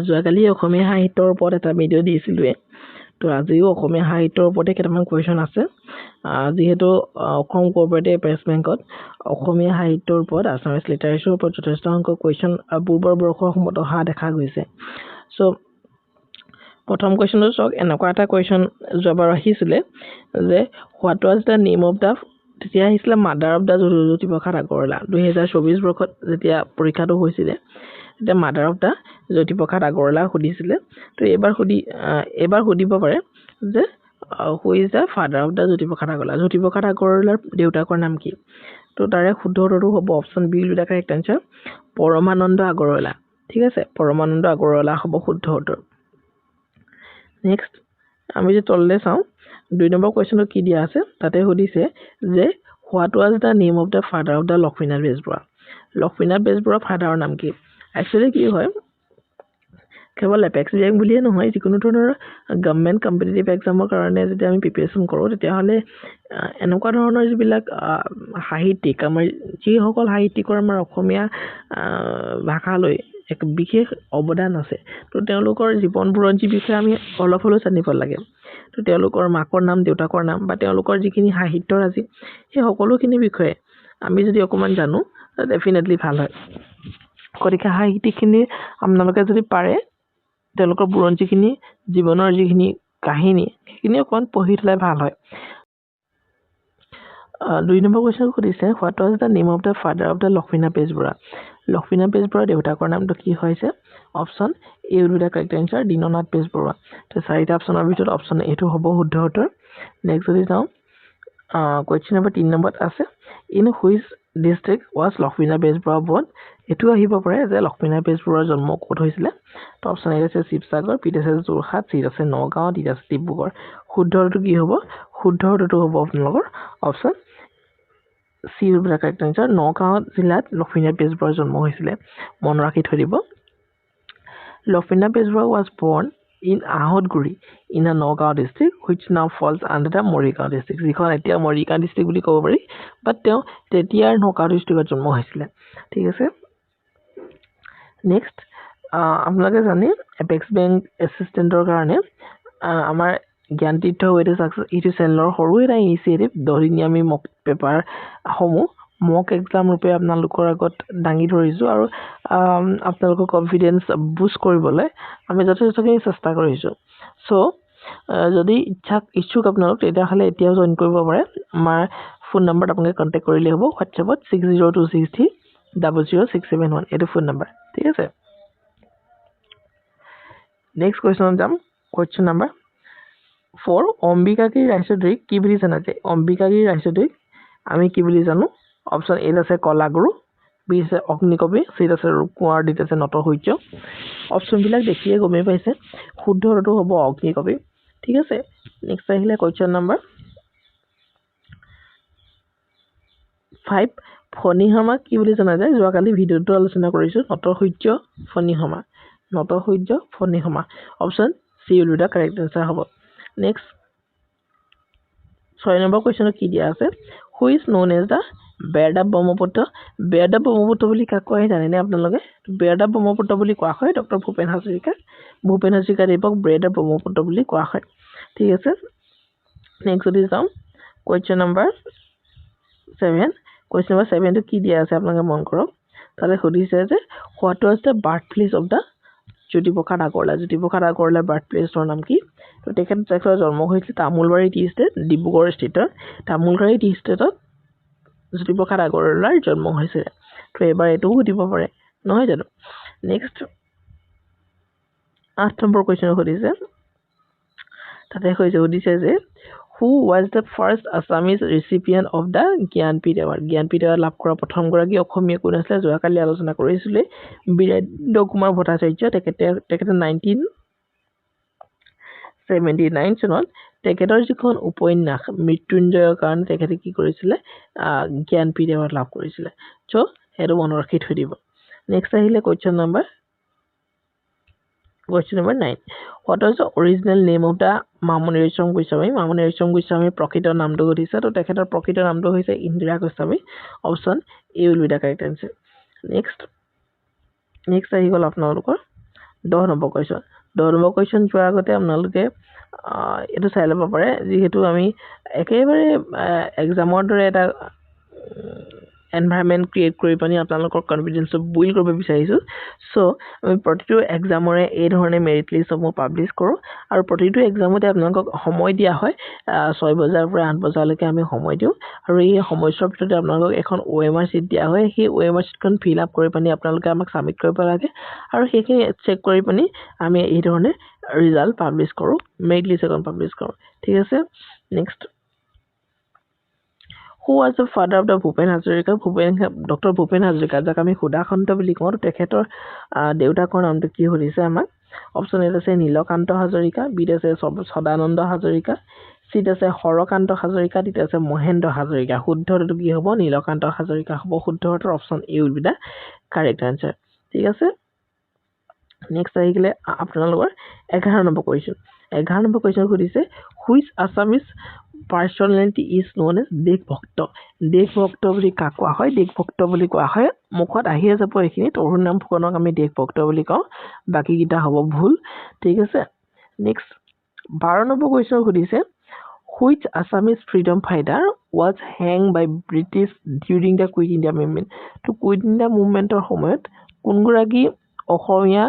যোৱাকালি অসমীয়া সাহিত্যৰ ওপৰত এটা ভিডিঅ' দিছিলোঁৱে তো আজিও অসমীয়া সাহিত্যৰ ওপৰতে কেইটামান কুৱেশ্যন আছে যিহেতু অসম কোঅপাৰেটিভ প্ৰেছ বেংকত অসমীয়া সাহিত্যৰ ওপৰত আছামিজ লিটাৰেচাৰৰ ওপৰত যথেষ্ট সংখ্যক কুৱেশ্যন পূৰ্বৰ বৰ্ষসমূহত অহা দেখা গৈছে চ' প্ৰথম কুৱেশ্যনটো চাওক এনেকুৱা এটা কুৱেশ্যন যোৱাবাৰ আহিছিলে যে what was the name of the তেতিয়া আহিছিলে mother of the Jyotiprasad Agarwala 2024 বৰ্ষত যেতিয়া পৰীক্ষাটো হৈছিলে তেতিয়া mother of the Jyotiprasad Agarwala সুধিছিলে তো এবাৰ সুধিব পাৰে যে who is the father of the Jyotiprasad আগৰৱালাৰ দেউতাকৰ নাম কি তো তাৰে শুদ্ধ উত্তৰটো হ'ব option B will be the correct answer Paramananda Agarwala ঠিক আছে পৰমানন্দ আগৰৱালা হ'ব শুদ্ধ উত্তৰ নেক্সট আমি যে তললৈ চাওঁ 2 নম্বৰ কুৱেশ্যনটো কি দিয়া আছে তাতে সুধিছে যে what was the name of the father of the Lakshminath Bezbaroa ফাদাৰৰ নাম কি একচুৱেলি কি হয় কেৱল এপেক্স বেংক বুলিয়ে নহয় যিকোনো ধৰণৰ গভৰ্ণমেণ্ট কম্পিটিটিভ এক্সামৰ কাৰণে যদি আমি প্ৰিপেৰেশ্যন কৰোঁ তেতিয়াহ'লে এনেকুৱা ধৰণৰ যিবিলাক সাহিত্যিক আমাৰ যিসকল সাহিত্যিকৰ আমাৰ অসমীয়া ভাষালৈ এক বিশেষ অৱদান আছে তো তেওঁলোকৰ জীৱন বুৰঞ্জীৰ বিষয়ে আমি অলপ হ'লেও জানিব লাগে তো তেওঁলোকৰ মাকৰ নাম দেউতাকৰ নাম বা তেওঁলোকৰ যিখিনি সাহিত্যৰাজি সেই সকলোখিনি বিষয়ে আমি যদি অকণমান জানো ডেফিনেটলি ভাল হয় গতিকে সাহিত্যিকখিনি আপোনালোকে যদি পাৰে তেওঁলোকৰ বুৰঞ্জীখিনি জীৱনৰ যিখিনি কাহিনী সেইখিনি অকণমান পঢ়ি থ'লে ভাল হয় 2 নম্বৰ কুৱেশ্যন সুধিছে what was the name of the father of the Lakshminath বেজবৰুৱাৰ দেউতাকৰ নামটো কি হৈছে option A will be the correct answer Dinanath Bezbaruah তো 4টা অপশ্যনৰ ভিতৰত অপশ্যন এটো হ'ব শুদ্ধ উত্তৰ নেক্সট যদি চাওঁ কুৱেশ্যন নম্বৰ 3 নম্বৰত আছে in which district was Lakshminath Bezbaruah born এইটো আহিব পাৰে যে লক্ষ্মীনাথ বেজবৰুৱাৰ জন্ম ক'ত হৈছিলে তো অপশ্যন এ আছে শিৱসাগৰ বিত আছে যোৰহাট চিত আছে নগাঁও ডিত আছে ডিব্ৰুগড় শুদ্ধ উত্তৰটো কি হ'ব শুদ্ধ উত্তৰটো হ'ব আপোনালোকৰ option C will be the correct answer Nagaon জিলাত লক্ষ্মীনাথ বেজবৰুৱাৰ জন্ম হৈছিলে মনত ৰাখি থৈ দিব Lakshminath Bezbaroa was born in Ahatguri in a Nagaon district which now falls under the Morigaon district যিখন এতিয়া মৰিগাঁও ডিষ্ট্ৰিক্ট বুলি ক'ব পাৰি বাট তেওঁ তেতিয়াৰ নগাঁও ডিষ্ট্ৰিক্টত জন্ম হৈছিলে ঠিক আছে নেক্সট আপোনালোকে জানে এপেক্স বেংক এছিষ্টেণ্টৰ কাৰণে আমাৰ জ্ঞানতীৰ্থ ৱেটো ছাকচেছ ইউটিউব চেনেলৰ সৰু এটা ইনিচিয়েটিভ দহদিনীয়া আমি মক পেপাৰসমূহ মক এক্সাম ৰূপে আপোনালোকৰ আগত দাঙি ধৰিছোঁ আৰু আপোনালোকৰ কনফিডেঞ্চ বুষ্ট কৰিবলৈ আমি যথেষ্টখিনি চেষ্টা কৰিছোঁ চ' যদি ইচ্ছুক আপোনালোক তেতিয়াহ'লে এতিয়াও জইন কৰিব পাৰে আমাৰ ফোন নম্বৰত আপোনালোকে কণ্টেক্ট কৰিলেই হ'ব হোৱাটছএপত 6026300671 এইটো ফোন নম্বৰ ঠিক আছে নেক্সট কুৱেশ্যনত যাম কুৱেশ্যন নম্বৰ 4 অম্বিকাগিৰি ৰাইচৌধুৰীক কি বুলি জনা যায় অম্বিকাগিৰি ৰাইচৌধুৰীক আমি কি বুলি জানো অপশ্যন এ আছে কলাগুৰু বি আছে অগ্নিকবি চিত আছে ৰূপকোঁৱৰ ডিত আছে নটসূৰ্য অপশ্যনবিলাক দেখিয়ে গমেই পাইছে শুদ্ধ উত্তৰটো হ'ব অগ্নিকবি ঠিক আছে নেক্সট আহিলে কুৱেশ্যন নম্বৰ 5 ফণী শৰ্মাক কি বুলি জনা যায় যোৱাকালি ভিডিঅ'টো আলোচনা কৰিছোঁ Natasurya Phani Sarma option C will be the correct answer হ'ব নেক্সট 6 নম্বৰ কুৱেশ্যনত কি দিয়া আছে who is known as the bard of Brahmaputra বুলি কাক কোৱা হয় জানেনে আপোনালোকে বেয়াৰডাব ব্ৰহ্মপুত্ৰ বুলি কোৱা হয় ডক্টৰ ভূপেন হাজৰিকাদেৱক বেয়াৰডাব ব্ৰহ্মপুত্ৰ বুলি কোৱা হয় ঠিক আছে নেক্সট যদি যাওঁ কুৱেশ্যন নম্বৰ 7টো কি দিয়া আছে আপোনালোকে মন কৰক তাতে সুধিছে যে what was the birth place of the Jyotiprasad আগৰৱালাৰ বাৰ্থ প্লেচৰ নাম কি তো তেখেতৰ জন্ম হৈছিল তামোলবাৰী টি ষ্টেট ডিব্ৰুগড় ষ্টেটৰ তামোলবাৰী টি ষ্টেটত জ্যোতিপ্ৰসাদ আগৰৱালাৰ জন্ম হৈছিলে তো এবাৰ এইটোও সুধিব পাৰে নহয় জানো নেক্সট 8 নম্বৰ কুৱেশ্যন সুধিছে তাতে সুধিছে যে who was the first Assamese recipient of the Jnanpith award লাভ কৰা প্ৰথমগৰাকী অসমীয়া কোন আছিলে যোৱাকালি আলোচনা কৰিছিলে বীৰেন্দ্ৰ কুমাৰ ভট্টাচাৰ্য তেখেতে 1979 চনত তেখেতৰ যিখন উপন্যাস মৃত্যুঞ্জয়ৰ কাৰণে তেখেতে কি কৰিছিলে জ্ঞানপীঠ এৱাৰ্ড লাভ কৰিছিলে চ' সেইটো মনত ৰাখি থৈ দিব নেক্সট আহিলে question number 9 what was the original name of the Mamoni Raisom Goswami প্ৰকৃত নামটো সুধিছে তো তেখেতৰ প্ৰকৃত নামটো হৈছে Indira Goswami option A will be the correct answer next আহি গ'ল আপোনালোকৰ 10 নম্বৰ কুৱেশ্যন 10 নম্বৰ কুৱেশ্যন যোৱাৰ আগতে আপোনালোকে এইটো চাই ল'ব পাৰে যিহেতু আমি একেবাৰে এক্সামৰ দৰে এটা এনভাইৰনমেণ্ট ক্ৰিয়েট কৰি পানি আপোনালোকৰ কনফিডেন্সটো বুইল্ড কৰিব বিচাৰিছোঁ সো আমি প্ৰতিটো এক্সামৰে এই ধৰণে মেৰিট লিষ্টসমূহ পাব্লিছ কৰোঁ আৰু প্ৰতিটো এক্সামতে আপোনালোকক সময় দিয়া হয় 6 বজাৰ পৰা 8 বজালৈকে আমি সময় দিওঁ আৰু এই সময়ছোৱাৰ ভিতৰতে আপোনালোকক এখন OMR চিট দিয়া হয় সেই OMR চিটখন ফিল আপ কৰি পানি আপোনালোকে আমাক সাবমিট কৰিব লাগে আৰু সেইখিনি চেক কৰি পানি আমি এই ধৰণে ৰিজাল্ট পাব্লিছ কৰোঁ মেৰিট লিষ্ট এখন পাব্লিছ কৰোঁ ঠিক আছে next Who was the father of the Bhupen Hazarika? Dr. Bhupen Hazarika, যাক আমি সুদাকান্ত বুলি কওঁ তেখেতৰ দেউতাকৰ নামটো কি হৈছে আমাক অপচন এ আছে নীলকান্ত হাজৰিকা বিত আছে সদানন্দ হাজৰিকা চিত আছে হৰকান্ত হাজৰিকা দিত আছে মহেন্দ্ৰ হাজৰিকা শুদ্ধটো কি হ'ব নীলকান্ত হাজৰিকা হ'ব শুদ্ধটোৰ option A will be the correct answer ঠিক আছে নেক্সট আহিলে আপোনালোকৰ 11 নম্বৰ কুৱেশ্যন 11 নম্বৰ কুৱেশ্যন সুধিছে which Assamese personality is known as Deshabhakta বুলি কাক কোৱা হয় দেশভক্ত বুলি কোৱা হয় মুখত আহি যাব এইখিনি তৰুণ নাম ফুকনক আমি দেশভক্ত বুলি কওঁ বাকি কিটা হ'ব ভুল ঠিক আছে নেক্সট 12 নম্বৰ কুৱেশ্যন সুধিছে which Assamese freedom fighter was hanged by British during the Quit India movement তো কুইট ইণ্ডিয়া মুভমেণ্টৰ সময়ত কোনগৰাকী অসমীয়া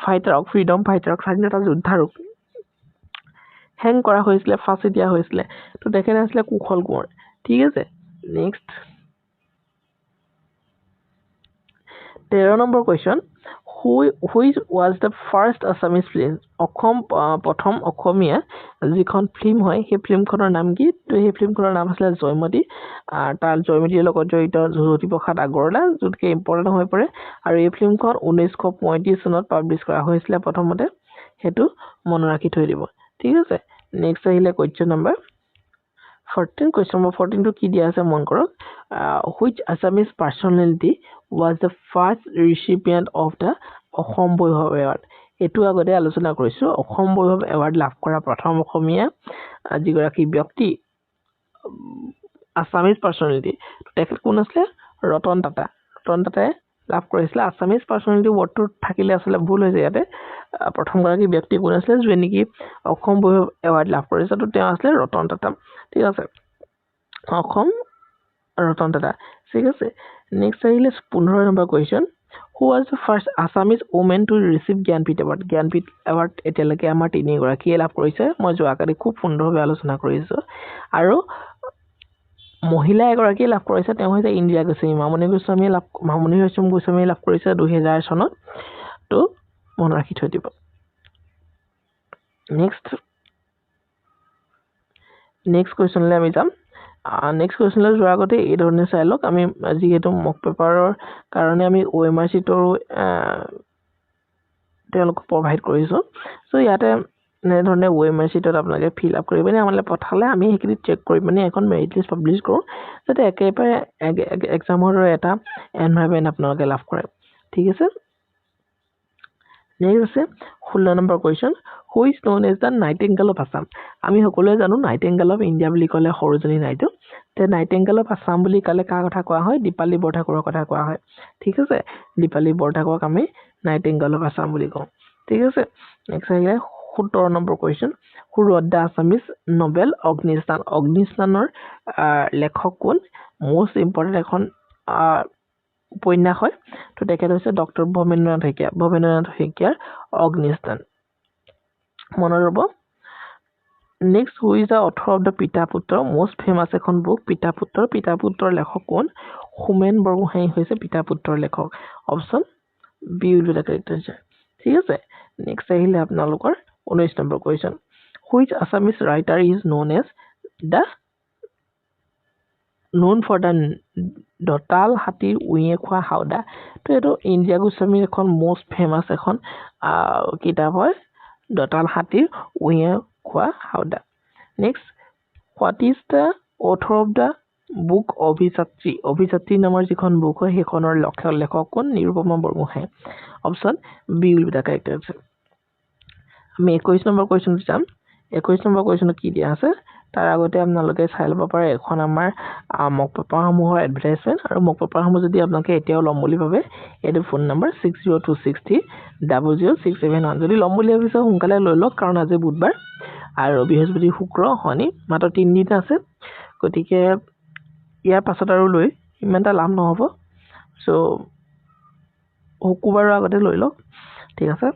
ফাইটাৰক ফ্ৰীডম ফাইটাৰক স্বাধীনতা যোদ্ধাৰক হ্যাং কৰা হয়েছিল ফাঁসি দেওয়া হয়েছিল তো দেখেন আসলে কুশল কোঁৱৰ ঠিক আছে next 13 number question which was the first Assamese film Assam প্ৰথম অসমীয়া যিখন ফিল্ম হয় সেই ফিল্মখনৰ নাম কি তো সেই ফিল্মখনৰ নাম আছিল জয়মতী তাৰ জয়মতীৰ লগত জড়িত জ্যোতিপ্ৰসাদ আগৰৱালা যোনকে ইম্পৰ্টেণ্ট হৈ পৰে আৰু এই ফিল্মখন 1935 চনত পাব্লিছ কৰা হৈছিল প্ৰথমতে হেতু মন ৰাখি থৈ দিব ঠিক আছে নেক্সট আহিলে কোৱেশ্চন নম্বৰ 14 কোৱেশ্চন নম্বৰ 14 টো কি দিয়া আছে মন কৰক which Assamese personality was the first recipient of the Asom Baibhav award এটো আগতে আলোচনা কৰিছো অসম বৈভৱ এৱাৰ্ড লাভ কৰা প্ৰথম অসমীয়া যিগৰাকী ব্যক্তি আছামিজ পাৰ্সনালিটি তেখেত কোন আছিল ৰতন টাটাই লাভ কৰিছিল আছামিজ পাৰ্সনালিটি ওয়াৰ্ডটো থাকিলে আসলে ভুল হৈছে ইয়াতে প্ৰথম গৰাকী ব্যক্তি কোন আছিল যে নেকি অসম বৈভৱ এৱাৰ্ড লাভ কৰিছিল তো তেওঁ আছিল ৰতন টাটা ঠিক আছে অসম ৰতন টাটা ঠিক আছে নেক্সট আহিলে 15 number question who was the first Assamese woman to receive Jnanpith award Jnanpith award এতিয়ালৈকে আমাৰ তিনি গৰাকীয়ে লাভ কৰিছে মই যোৱাকালি খুব সুন্দৰভাৱে আলোচনা কৰিছো আৰু মহিলা এগৰাকীয়ে লাভ কৰিছে তেওঁ হৈছে ইন্দিৰা গোস্বামী মামনি ৰয়ছম গোস্বামী লাভ কৰিছে 2000 চনত তো মন ৰাখি থৈ দিব নেক্সট কোৱেশ্চনলৈ আমি যাম নেক্সট কোৱেশ্চনলৈ যোৱাৰ আগতে এই ধৰণে চাই লওক আমি যিহেতু মক পেপাৰৰ কাৰণে আমি OMR চিটৰ তেওঁলোক প্ৰভাইড কৰিছো সো ইয়াতে নে ধৰণে OMR চিটত আপোনালোকে ফিল আপ কৰি পিনে আমালৈ পঠালে আমি সেইখিনি চেক কৰি পিনে এখন মেৰিট লিষ্ট পাব্লিছ কৰোঁ যাতে একেবাৰে এক্সামৰ এটা এনভাইৰনমেণ্ট আপোনালোকে লাভ কৰে ঠিক আছে নেক্সট আছে 16 নম্বৰ question who is known as the nightingale of Assam আমি সকলোৱে জানো নাইটিংগেল অফ ইণ্ডিয়া বুলি ক'লে সৰোজনী নাইডু তে নাইটিংগেল অফ আছাম বুলি ক'লে কাৰ কথা কোৱা হয় দীপালী বৰঠাকুৰৰ কথা কোৱা হয় ঠিক আছে দীপালী বৰঠাকুৰক আমি নাইটিংগেল অফ আছাম বুলি কওঁ ঠিক আছে নেক্সট আহিলে 17 number question who wrote the Assamese novel অগ্নিস্থানৰ লেখক কোন মোষ্ট ইম্পৰ্টেণ্ট এখন উপন্যাস হয় তো তেখেত হৈছে ডক্টৰ ভবেন্দ্ৰনাথ শইকীয়াৰ অগ্নিস্থান মনত ৰব next who is the author of the পিতা পুত্ৰ মোষ্ট ফেমাছ এখন বুক পিতা পুত্ৰৰ লেখক কোন হোমেন বৰগোহাঁই হৈছে পিতা পুত্ৰৰ লেখক option B will be the correct answer ঠিক আছে নেক্সট আহিলে আপোনালোকৰ 19 নম্বৰ question which Assamese writer is known for the দতাল হাতীৰ উইয়ে খোৱা হাওদা তো এটো ইন্দিৰা গোস্বামীৰ এখন মোষ্ট ফেমাছ এখন কিতাপ হয় দতাল হাতীৰ উইয়ে খোৱা হাওদা next what is the author of the book Abhijatri নামৰ যিখন বুক হয় সেইখনৰ লেখক কোন Nirupama Borgohain option B will be the correct answer আমি 21 নম্বৰ কোৱেশ্চন যাম 21 নম্বৰ কোৱেশ্চন কি দিয়া আছে তাৰ আগতে আপোনালোকে চাই ল'ব পাৰে এখন আমাৰ মক পেপাৰসমূহৰ এডভাৰটাইজমেণ্ট আৰু মক পেপাৰসমূহ যদি আপোনালোকে এতিয়াও ল'ম বুলি ভাবে এইটো ফোন নম্বৰ 6026300671 যদি ল'ম বুলি ভাবিছে সোনকালে লৈ লওক কাৰণ আজি বুধবাৰ আৰু বৃহস্পতি শুক্ৰ শনি মাত্ৰ 3 দিন আছে গতিকে ইয়াৰ পাছত আৰু লৈ ইমান এটা লাভ নহ'ব সো শুক্ৰবাৰৰ আগতে লৈ লওক ঠিক আছে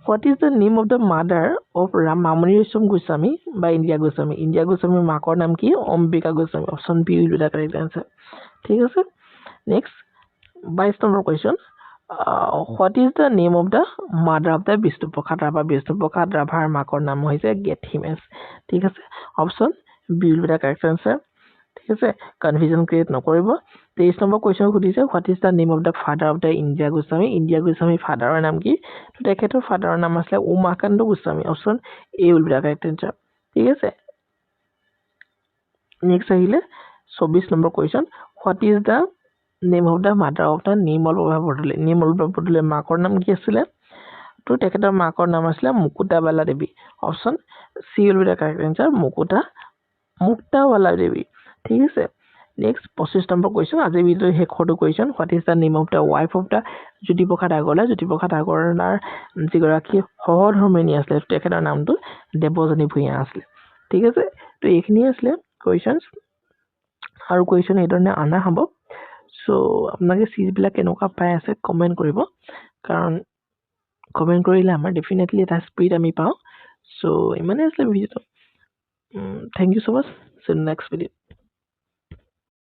What is the name of the mother of Ramamani Resham Goswami by India Goswami? India Goswami মাকৰ নাম কি? Ambika Goswami. Option B will be the correct answer. ঠিক আছে? Next, 22 number question. What is the name of the mother of the Vishnu Prasad Rava? Vishnu Prasad Ravaৰ মাকৰ নাম হৈছে Gethimes. ঠিক আছে? Option B will be the correct answer. ঠিক আছে? Confusion create নকৰিব. 23 নম্বৰ question সুধিছে what is the name of the father of the India Goswami? India Goswami ফাদাৰৰ নাম কি? তো তেখেতৰ ফাদাৰৰ নাম আছিল Umakanta Goswami option A will be the correct answer ঠিক আছে নেক্সট আহিলে 24 number question what is the name of the mother of the Nirmal Prabha Bordoloi Nirmal Prabha Bordoloi মাকৰ নাম কি আছিল তো তেখেতৰ মাকৰ নাম আছিল Mukutabala Devi option C will be the correct answer Muktabala Devi ঠিক আছে Next, 25 number question. As we do here, question. What is the name of the wife of the Jyotiprasad Agarwala? Jyotiprasad Agarwala যিগৰাকী সহধৰ্মিনী আছিলে তেখেতৰ নামটো দেৱযানী ভূঞা আছিলে ঠিক আছে তো এইখিনি আছিলে questions আৰু question এই ধৰণে আনা হ'ব সো আপোনালোকে সিবিলাক কেনেকুৱা পাই আছে কমেন্ট কৰিব কাৰণ কমেন্ট কৰিলে আমাৰ ডেফিনেটলি এটা স্পিড আমি পাওঁ সো ইমানে আছিলে ভিডিওটো thank you so much see you next video